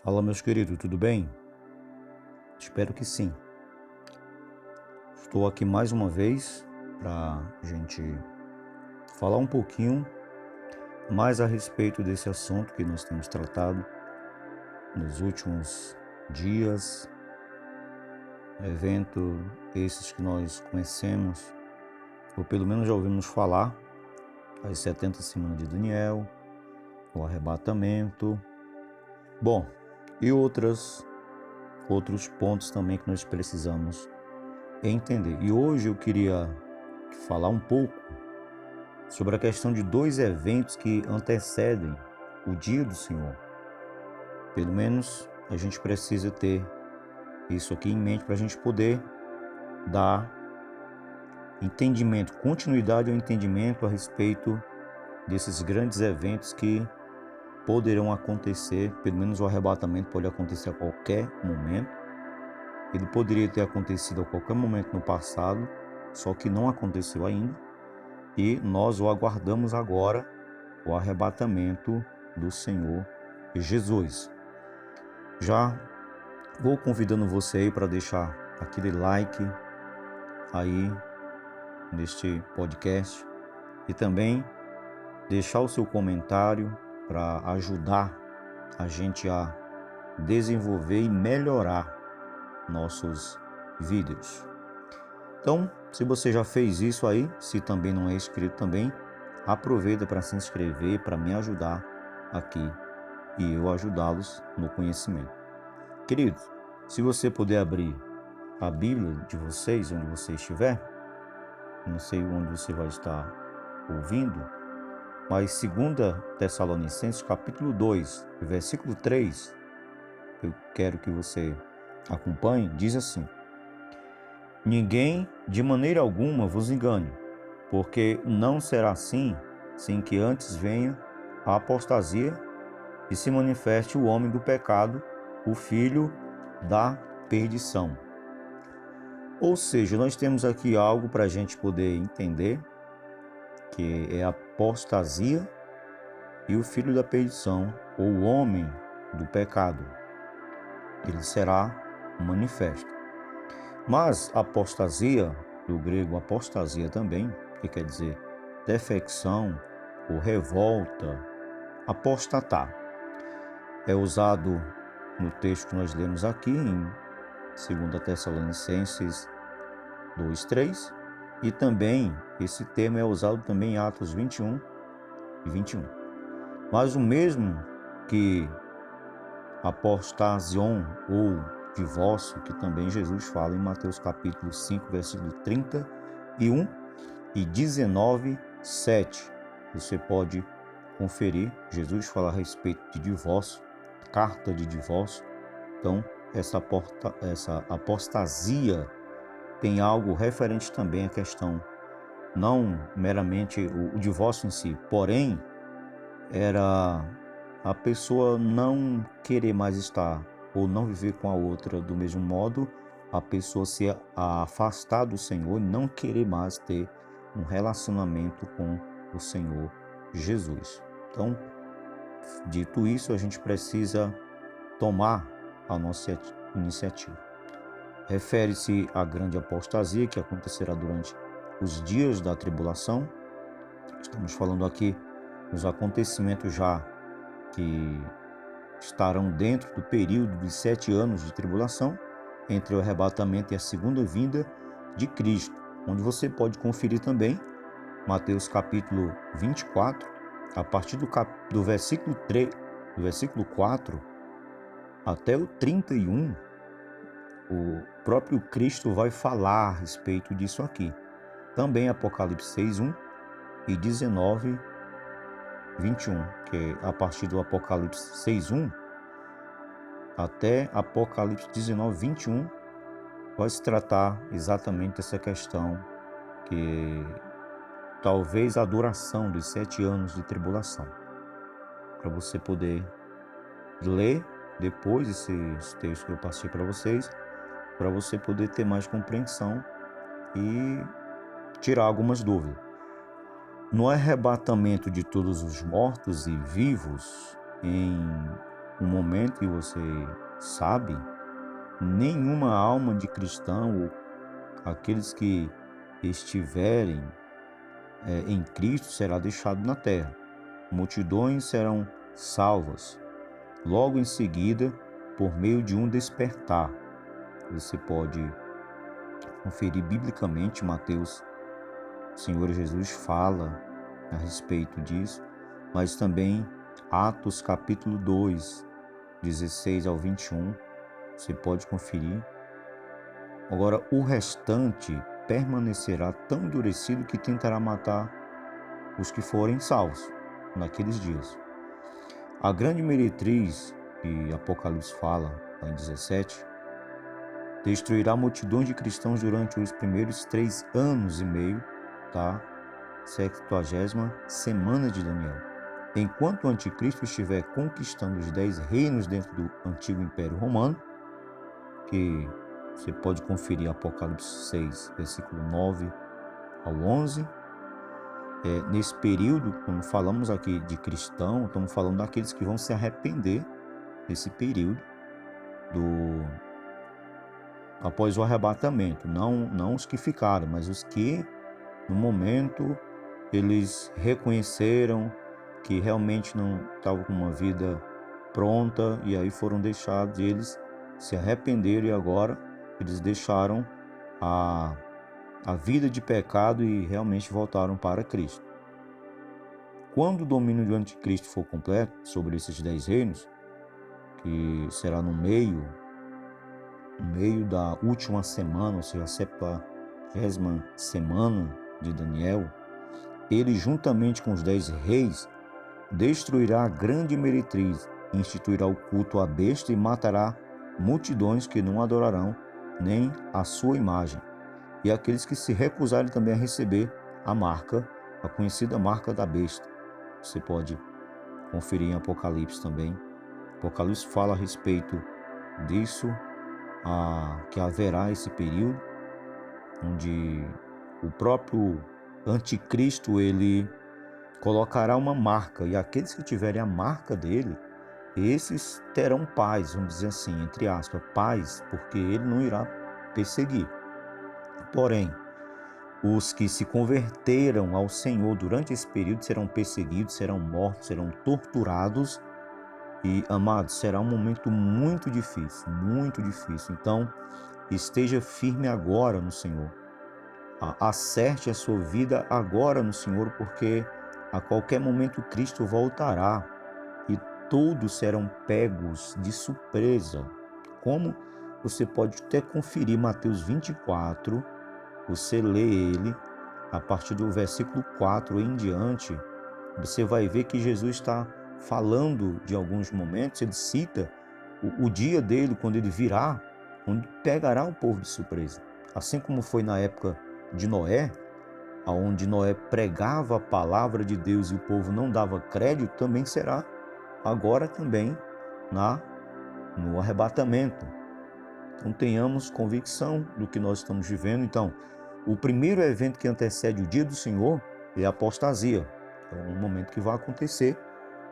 Fala, meus queridos, tudo bem? Espero que sim. Estou aqui mais uma vez para a gente falar um pouquinho mais a respeito desse assunto que nós temos tratado nos últimos dias, evento esses que nós conhecemos, ou pelo menos já ouvimos falar, as 70 semanas de Daniel, o arrebatamento, bom, e outros pontos também que nós precisamos entender. E hoje eu queria falar um pouco sobre a questão de dois eventos que antecedem o dia do Senhor. Pelo menos a gente precisa ter isso aqui em mente para a gente poder dar entendimento, continuidade ao entendimento a respeito desses grandes eventos que poderão acontecer. Pelo menos o arrebatamento pode acontecer a qualquer momento. Ele poderia ter acontecido a qualquer momento no passado, só que não aconteceu ainda. E nós o aguardamos agora, o arrebatamento do Senhor Jesus. Já vou convidando você aí para deixar aquele like aí neste podcast e também deixar o seu comentário para ajudar a gente a desenvolver e melhorar nossos vídeos. Então, se você já fez isso aí, se também não é inscrito também, aproveita para se inscrever, para me ajudar aqui e eu ajudá-los no conhecimento. Queridos, se você puder abrir a Bíblia de vocês, onde você estiver, não sei onde você vai estar ouvindo, mas 2 Tessalonicenses capítulo 2, versículo 3, eu quero que você acompanhe, diz assim: ninguém de maneira alguma vos engane, porque não será assim, sem que antes venha a apostasia e se manifeste o homem do pecado, o filho da perdição. Ou seja, nós temos aqui algo para a gente poder entender, que é a apostasia e o filho da perdição, ou o homem do pecado. Ele será manifesto. Mas apostasia, do grego apostasia também, que quer dizer defecção ou revolta, apostatar, é usado no texto que nós lemos aqui em 2 Tessalonicenses 2:3, e também esse termo é usado também em Atos 21 e 21. Mas o mesmo que apostasion ou divórcio, que também Jesus fala em Mateus capítulo 5, versículo 31 e 19, 7. Você pode conferir, Jesus fala a respeito de divórcio, carta de divórcio. Então, essa apostasia tem algo referente também à questão, não meramente o divórcio em si, porém, era a pessoa não querer mais estar ou não viver com a outra do mesmo modo, a pessoa se afastar do Senhor e não querer mais ter um relacionamento com o Senhor Jesus. Então, dito isso, a gente precisa tomar a nossa iniciativa. Refere-se à grande apostasia que acontecerá durante os dias da tribulação. Estamos falando aqui dos acontecimentos já que estarão dentro do período de 7 anos de tribulação, entre o arrebatamento e a segunda vinda de Cristo, onde você pode conferir também Mateus capítulo 24, a partir do versículo 3, do versículo 4 até o 31, o próprio Cristo vai falar a respeito disso aqui. Também Apocalipse 6:1 e 19, 21, que é a partir do Apocalipse 6:1 até Apocalipse 19, 21, vai se tratar exatamente dessa questão, que talvez a duração dos 7 anos de tribulação, para você poder ler depois esse texto que eu passei para vocês, para você poder ter mais compreensão e tirar algumas dúvidas. No arrebatamento de todos os mortos e vivos, em um momento que você sabe, nenhuma alma de cristão ou aqueles que estiverem em Cristo será deixado na terra. Multidões serão salvas logo em seguida por meio de um despertar. Você pode conferir biblicamente Mateus, o Senhor Jesus fala a respeito disso, mas também Atos capítulo 2, 16 ao 21, você pode conferir. Agora, o restante permanecerá tão endurecido que tentará matar os que forem salvos naqueles dias. A grande meretriz que Apocalipse fala, lá em 17, destruirá multidões de cristãos durante os primeiros 3 anos e meio da 70ª semana de Daniel. Enquanto o anticristo estiver conquistando os 10 reinos dentro do antigo Império Romano, que você pode conferir Apocalipse 6, versículo 9 ao 11, nesse período, quando falamos aqui de cristão, estamos falando daqueles que vão se arrepender nesse período após o arrebatamento, não os que ficaram, mas os que no momento eles reconheceram que realmente não estavam com uma vida pronta e aí foram deixados, e eles se arrependeram e agora eles deixaram a vida de pecado e realmente voltaram para Cristo. Quando o domínio do anticristo for completo sobre esses 10 reinos, que será no meio da última semana, ou seja, a 70ª semana de Daniel, ele juntamente com os 10 reis destruirá a grande meretriz, instituirá o culto à besta e matará multidões que não adorarão nem a sua imagem, e aqueles que se recusarem também a receber a marca, a conhecida marca da besta. Você pode conferir em Apocalipse também. Apocalipse fala a respeito disso, que haverá esse período onde o próprio anticristo ele colocará uma marca, e aqueles que tiverem a marca dele, esses terão paz, vamos dizer assim, entre aspas, paz, porque ele não irá perseguir. Porém, os que se converteram ao Senhor durante esse período serão perseguidos, serão mortos, serão torturados. E, amados, será um momento muito difícil, muito difícil. Então, esteja firme agora no Senhor. Acerte a sua vida agora no Senhor, porque a qualquer momento Cristo voltará e todos serão pegos de surpresa. Como você pode até conferir Mateus 24, você lê ele, a partir do versículo 4 em diante, você vai ver que Jesus está falando de alguns momentos, ele cita o dia dele, quando ele virá, onde pegará o povo de surpresa. Assim como foi na época de Noé, onde Noé pregava a palavra de Deus e o povo não dava crédito, também será agora também no arrebatamento. Então tenhamos convicção do que nós estamos vivendo. Então, o primeiro evento que antecede o dia do Senhor é a apostasia. É um momento que vai acontecer,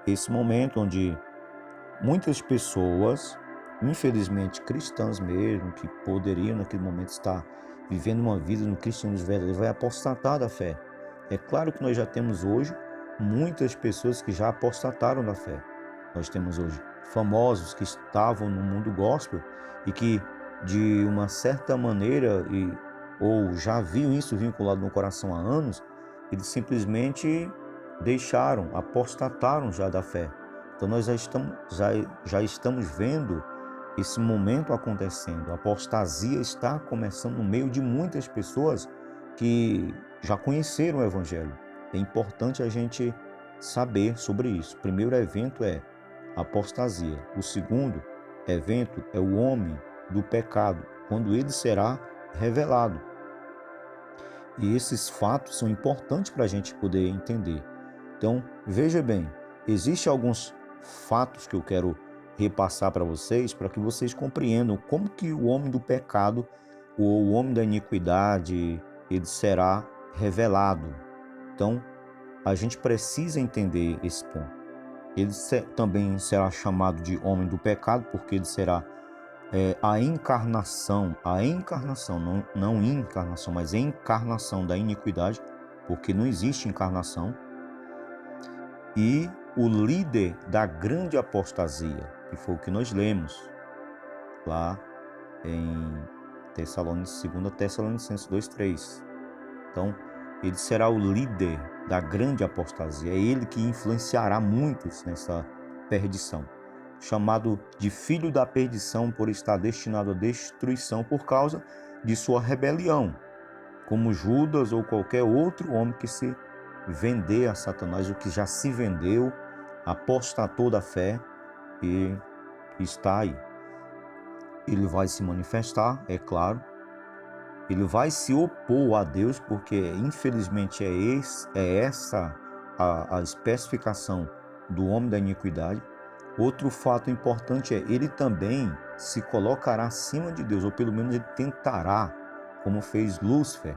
esse momento onde muitas pessoas, infelizmente cristãs mesmo, que poderiam naquele momento estar vivendo uma vida no cristianismo verdadeiro, vai apostatar da fé. É claro que nós já temos hoje muitas pessoas que já apostataram da fé. Nós temos hoje famosos que estavam no mundo gospel e que de uma certa maneira ou já haviam isso vinculado no coração há anos, eles simplesmente deixaram, apostataram já da fé. Então nós já estamos vendo esse momento acontecendo. A apostasia está começando no meio de muitas pessoas que já conheceram o Evangelho. É importante a gente saber sobre isso. O primeiro evento é a apostasia. O segundo evento é o homem do pecado, quando ele será revelado. E esses fatos são importantes para a gente poder entender. Então, veja bem, existem alguns fatos que eu quero repassar para que vocês compreendam como que o homem do pecado, ou o homem da iniquidade, ele será revelado. Então, a gente precisa entender esse ponto. Ele também será chamado de homem do pecado, porque ele será a encarnação, não encarnação, mas encarnação da iniquidade, porque não existe encarnação, e o líder da grande apostasia, que foi o que nós lemos lá em 2 Tessalonicenses 2:3. Então, ele será o líder da grande apostasia, é ele que influenciará muitos nessa perdição, chamado de filho da perdição por estar destinado à destruição por causa de sua rebelião, como Judas ou qualquer outro homem que se vender a Satanás, o que já se vendeu, apostatou da fé e está aí. Ele vai se manifestar, é claro, ele vai se opor a Deus, porque infelizmente é essa a especificação do homem da iniquidade. Outro fato importante é ele também se colocará acima de Deus, ou pelo menos ele tentará, como fez Lúcifer.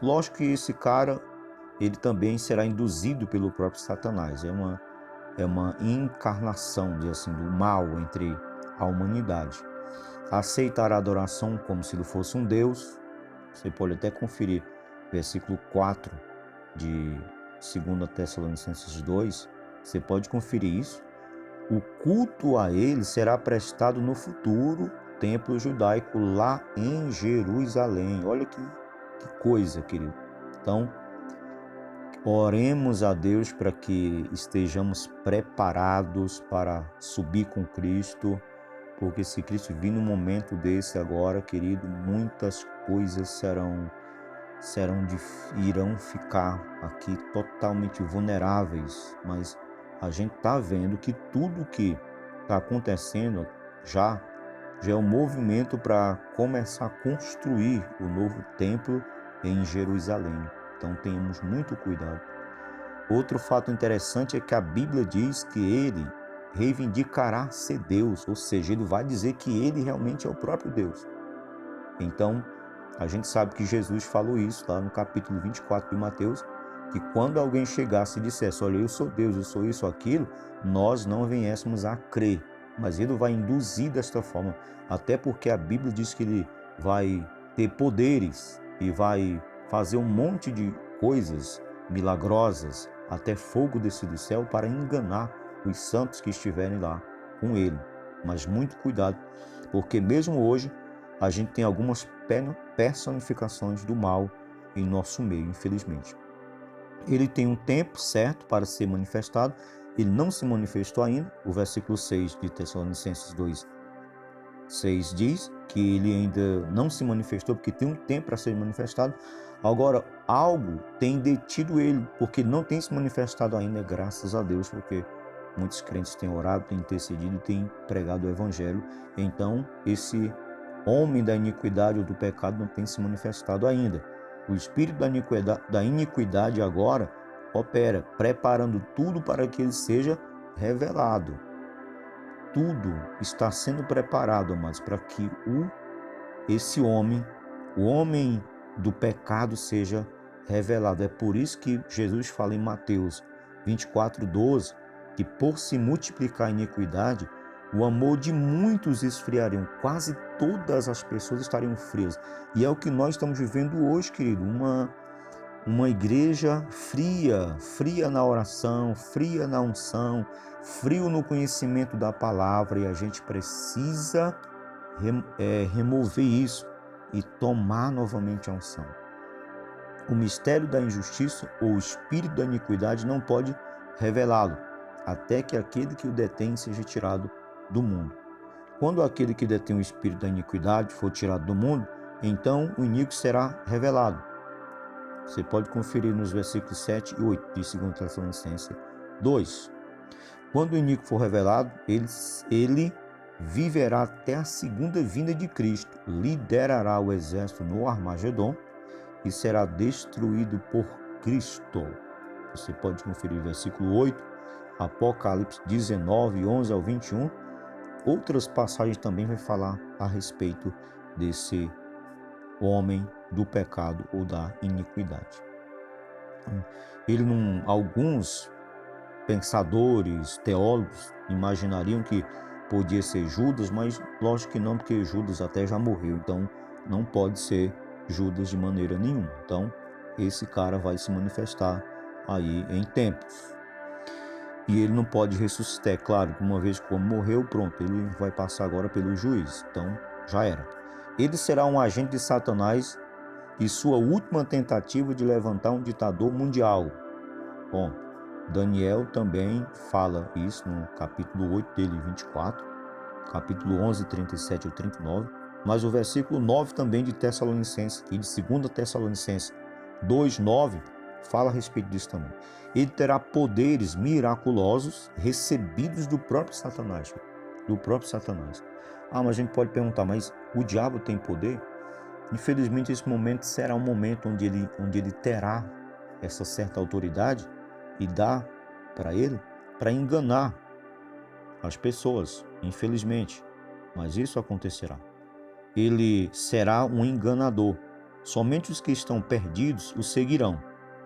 Lógico que esse cara, ele também será induzido pelo próprio Satanás. É uma encarnação, assim, do mal entre a humanidade. Aceitará a adoração como se ele fosse um Deus. Você pode até conferir versículo 4 de 2 Tessalonicenses 2. Você pode conferir isso. O culto a ele será prestado no futuro templo judaico lá em Jerusalém. Olha que coisa, querido. Então, oremos a Deus para que estejamos preparados para subir com Cristo, porque se Cristo vir num momento desse agora, querido, muitas coisas irão ficar aqui totalmente vulneráveis, mas a gente está vendo que tudo que está acontecendo já é um movimento para começar a construir o novo templo em Jerusalém. Então tenhamos muito cuidado. Outro fato interessante é que a Bíblia diz que ele reivindicará ser Deus, ou seja, ele vai dizer que ele realmente é o próprio Deus. Então, a gente sabe que Jesus falou isso lá no capítulo 24 de Mateus, que quando alguém chegasse e dissesse, olha, eu sou Deus, eu sou isso ou aquilo, nós não viéssemos a crer. Mas ele vai induzir desta forma, até porque a Bíblia diz que ele vai ter poderes e vai fazer um monte de coisas milagrosas, até fogo descer do céu para enganar os santos que estiverem lá com ele. Mas muito cuidado, porque mesmo hoje a gente tem algumas personificações do mal em nosso meio, infelizmente. Ele tem um tempo certo para ser manifestado, ele não se manifestou ainda. O versículo 6 de Tessalonicenses 2:6 diz que ele ainda não se manifestou, porque tem um tempo para ser manifestado. Agora, algo tem detido ele, porque não tem se manifestado ainda, graças a Deus, porque muitos crentes têm orado, têm intercedido, têm pregado o evangelho. Então, esse homem da iniquidade ou do pecado não tem se manifestado ainda. O espírito da iniquidade agora opera, preparando tudo para que ele seja revelado. Tudo está sendo preparado, amados, para que esse homem, o homem do pecado, seja revelado. É por isso que Jesus fala em Mateus 24:12, que por se multiplicar a iniquidade, o amor de muitos esfriariam, quase todas as pessoas estariam frias. E é o que nós estamos vivendo hoje, querido, uma igreja fria na oração, fria na unção, frio no conhecimento da palavra, e a gente precisa remover isso e tomar novamente a unção. O mistério da injustiça ou o espírito da iniquidade não pode revelá-lo, até que aquele que o detém seja tirado do mundo. Quando aquele que detém o espírito da iniquidade for tirado do mundo, então o iníquo será revelado. Você pode conferir nos versículos 7 e 8 de 2 Tessalonicenses 2. Quando o iníquo for revelado, ele viverá até a segunda vinda de Cristo, liderará o exército no Armagedon e será destruído por Cristo. Você pode conferir versículo 8, Apocalipse 19, 11 ao 21. Outras passagens também vai falar a respeito desse homem do pecado ou da iniquidade. Alguns pensadores, teólogos imaginariam que podia ser Judas, mas lógico que não, porque Judas até já morreu, então não pode ser Judas de maneira nenhuma. Então, esse cara vai se manifestar aí em tempos. E ele não pode ressuscitar, é claro, que uma vez que o homem morreu, pronto, ele vai passar agora pelo juiz, então já era. Ele será um agente de Satanás e sua última tentativa de levantar um ditador mundial. Bom, Daniel também fala isso no capítulo 8 dele, 24, capítulo 11, 37 e 39, mas o versículo 9 também de Tessalonicenses, e de 2 Tessalonicenses 2, 9, fala a respeito disso também. Ele terá poderes miraculosos recebidos do próprio Satanás. Do próprio Satanás. Ah, mas a gente pode perguntar, mas o diabo tem poder? Infelizmente, esse momento será um momento onde ele terá essa certa autoridade e dá para ele para enganar as pessoas, infelizmente. Mas isso acontecerá. Ele será um enganador. Somente os que estão perdidos o seguirão,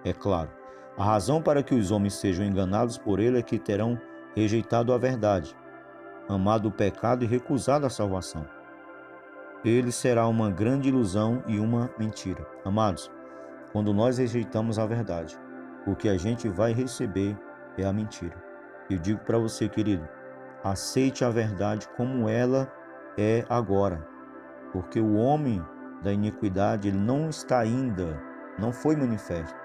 é claro. A razão para que os homens sejam enganados por ele é que terão rejeitado a verdade, amado o pecado e recusado a salvação. Ele será uma grande ilusão e uma mentira. Amados, quando nós rejeitamos a verdade, o que a gente vai receber é a mentira. Eu digo para você, querido, aceite a verdade como ela é agora, porque o homem da iniquidade, ele não está ainda, não foi manifesto,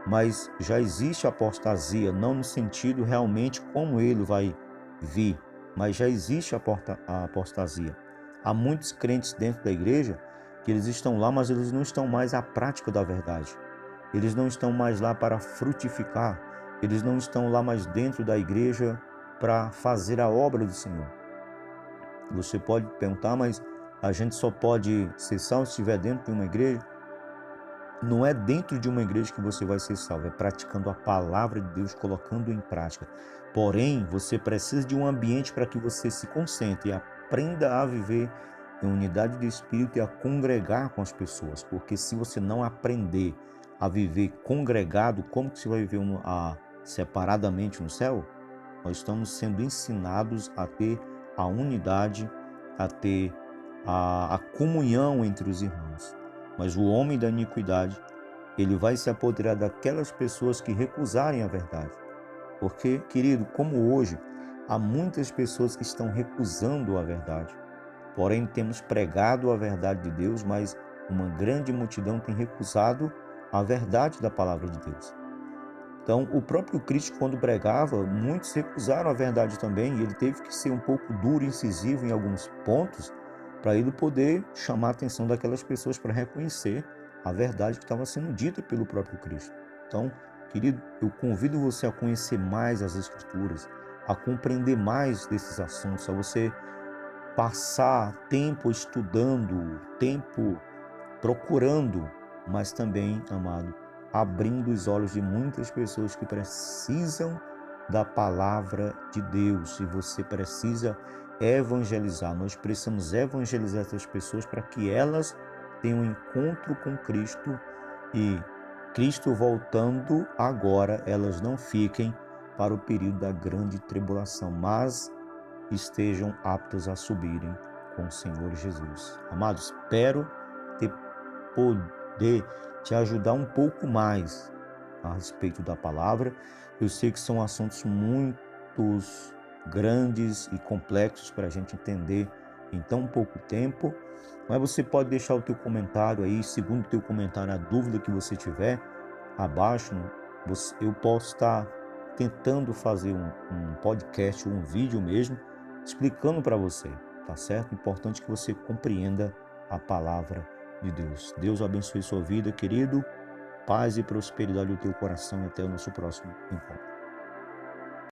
mas já existe apostasia, não no sentido realmente como ele vai vir, mas já existe a apostasia. Há muitos crentes dentro da igreja que eles estão lá, mas eles não estão mais à prática da verdade. Eles não estão mais lá para frutificar, eles não estão lá mais dentro da igreja para fazer a obra do Senhor. Você pode perguntar, mas a gente só pode ser salvo se estiver dentro de uma igreja? Não é dentro de uma igreja que você vai ser salvo, é praticando a palavra de Deus, colocando em prática. Porém, você precisa de um ambiente para que você se concentre e aprenda a viver em unidade de espírito e a congregar com as pessoas. Porque se você não aprender a viver congregado, como que você vai viver separadamente no céu? Nós estamos sendo ensinados a ter a unidade, a ter a comunhão entre os irmãos. Mas o homem da iniquidade, ele vai se apoderar daquelas pessoas que recusarem a verdade. Porque, querido, como hoje, há muitas pessoas que estão recusando a verdade. Porém, temos pregado a verdade de Deus, mas uma grande multidão tem recusado a verdade da palavra de Deus. Então, o próprio Cristo, quando pregava, muitos recusaram a verdade também, e ele teve que ser um pouco duro e incisivo em alguns pontos, para ele poder chamar a atenção daquelas pessoas para reconhecer a verdade que estava sendo dita pelo próprio Cristo. Então, querido, eu convido você a conhecer mais as Escrituras, a compreender mais desses assuntos, a você passar tempo estudando, tempo procurando, mas também, amado, abrindo os olhos de muitas pessoas que precisam da palavra de Deus, e você precisa evangelizar. Nós precisamos evangelizar essas pessoas para que elas tenham um encontro com Cristo e Cristo voltando agora, elas não fiquem para o período da grande tribulação, mas estejam aptas a subirem com o Senhor Jesus. Amados, espero ter poder te ajudar um pouco mais a respeito da palavra. Eu sei que são assuntos muito grandes e complexos para a gente entender em tão pouco tempo, mas você pode deixar o teu comentário aí, segundo o teu comentário, a dúvida que você tiver abaixo, eu posso estar tentando fazer um podcast ou um vídeo mesmo, explicando para você, tá certo? Importante que você compreenda a palavra de Deus. Deus abençoe sua vida, querido. Paz e prosperidade no teu coração e até o nosso próximo encontro.